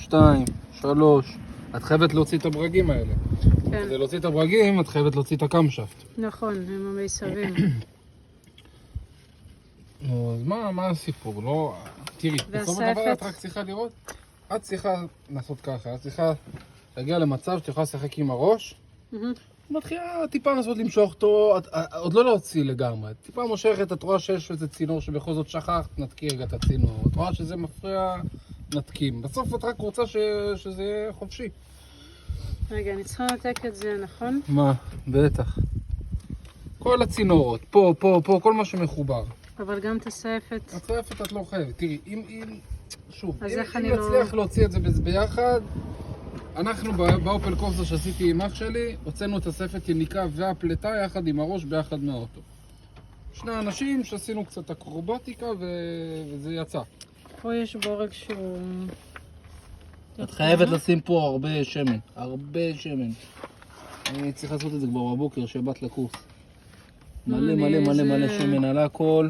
2, 3. את חייבת להוציא את הברגים האלה. כן. כדי להוציא את הברגים, את חייבת להוציא את הקמשפט. נכון, הם המיסרים. נו, אז מה הסיפור? לא... תראי, בסוף הדבר את רק צריכה לראות. את צריכה לעשות ככה, את צריכה להגיע למצב שאת יכולה לשחק עם הראש. מתחילה טיפה לנסות למשוך אותו, עוד לא להוציא לגמרי. טיפה מושכת, את רואה שיש איזה צינור שבכל זאת שכחת, נתקי רגע את הצינור. את רואה שזה מפריע, נתקים. בסוף את רק רוצה שזה יהיה חופשי. רגע, אני צריכה לנתק את זה, נכון? מה? בטח. כל הצינורות, פה, כל מה שמחובר. אבל גם את הסעפת. הסעפת את לא חייבת. תראי, אם אם נצליח להוציא את זה ביחד, אנחנו באופל קורסה שעשיתי עם אח שלי, הוצאנו את הסעפת יניקה והפלטה יחד עם הראש ביחד מהאוטו. שני אנשים שעשינו קצת אקרובטיקה וזה יצא. פה יש בורג שהוא... את חייבת לשים פה הרבה שמן, הרבה שמן. אני צריך לעשות את זה כבר בבוקר, שבת לקורס. מלא שמן על הכל.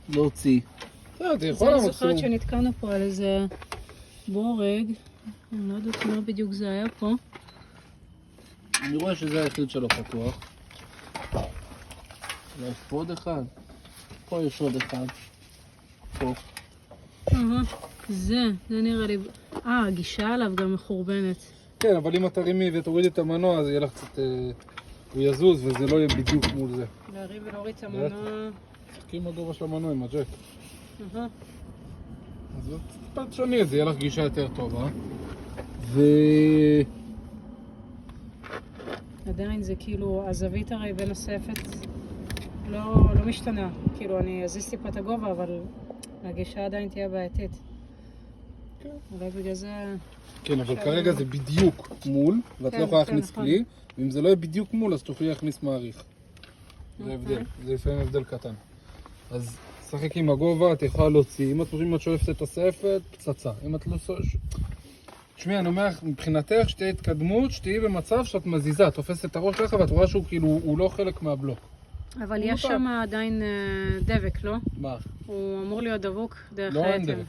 להוציא. אני זוכרת שנתקענו פה על איזה בורג. אני לא יודעת מה בדיוק זה היה פה. אני רואה שזה היחיד שלו פתוח. יש פה עוד אחד. פה יש עוד אחד. פה. זה נראה לי... הגישה עליו גם מחורבנת. כן, אבל אם את תרימי ותורידי את המנוע, אז יהיה לך קצת... הוא יזוז וזה לא יהיה בדיוק מול זה. להרים ולהוריד את המנוע. תחכי עם הגובה של המנוע עם הג'ק. אז זה טיפה שוני, זה יהיה לך גישה יותר טובה. עדיין זה כאילו, הזווית הרי בין הסעפת לא משתנה. כאילו אני אזיז טיפה את הגובה, אבל הגישה עדיין תהיה בעייתית. אולי בגלל זה... כן, אבל כרגע זה בדיוק מול, ואת לא יכולה להכניס כלי, ואם זה לא יהיה בדיוק מול, אז תוכלי להכניס מעריך. זה הבדל, זה לפעמים הבדל קטן. אז שחק עם הגובה, את יכולה להוציא. אם את שואפת את הסעפת, פצצה. אם את לא... תשמעי, אני אומר, מבחינתך שתהיה התקדמות, שתהיי במצב שאת מזיזה, תופסת את הראש ככה, ואת רואה שהוא כאילו, הוא לא חלק מהבלוק. אבל יש שם עדיין דבק, לא? מה? הוא אמור להיות דבוק דרך לא, אין האטם. דבק.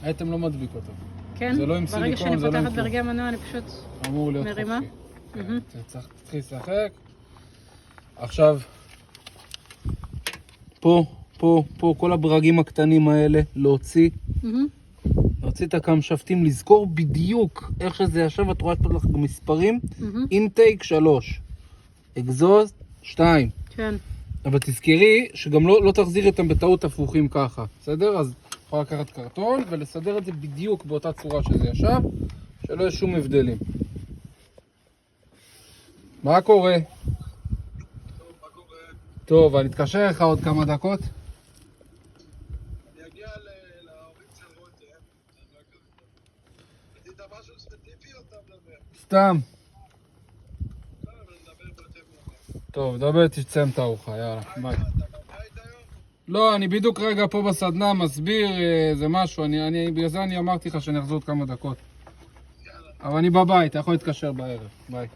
האטם לא מדביק אותו. כן? זה לא עם ברגע סיליקון, זה לא עם שאני פותחת כלום. ברגי המנוע, אני פשוט אמור להיות מרימה. חופשי. תתחיל לשחק. עכשיו, פה, כל הברגים הקטנים האלה, להוציא את הקמשפטים, לזכור בדיוק איך שזה ישב, את רואה פה לך מספרים, אינטייק 3, אקזוז 2. כן. אבל תזכרי שגם לא תחזירי אותם בטעות הפוכים ככה, בסדר? אז יכולה לקחת קרטון ולסדר את זה בדיוק באותה צורה שזה ישב, שלא יהיה שום הבדלים. מה קורה? טוב, אני אתקשר לך עוד כמה דקות. אני אגיע להורים של רותם. רצית משהו ספציפי או אתה מדבר? סתם. לא, אבל נדבר ביותר מאוחר. טוב, דבר, תסיים את הארוחה, יאללה, ביי. אתה בבית היום? לא, אני בדיוק רגע פה בסדנה מסביר איזה משהו, בגלל זה אני אמרתי לך שאני אחזור עוד כמה דקות. אבל אני בבית, אתה יכול להתקשר בערב, ביי.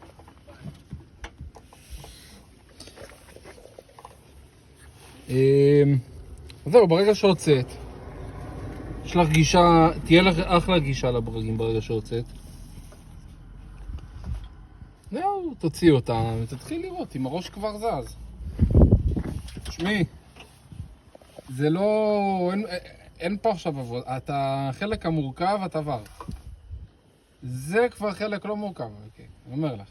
זהו, ברגע שהוצאת, יש לך גישה, תהיה לך אחלה גישה לברגים ברגע שהוצאת. זהו, תוציא אותם ותתחיל לראות אם הראש כבר זז. תשמעי, זה לא... אין פה עכשיו עבוד. החלק המורכב את עבר. זה כבר חלק לא מורכב, אני אומר לך.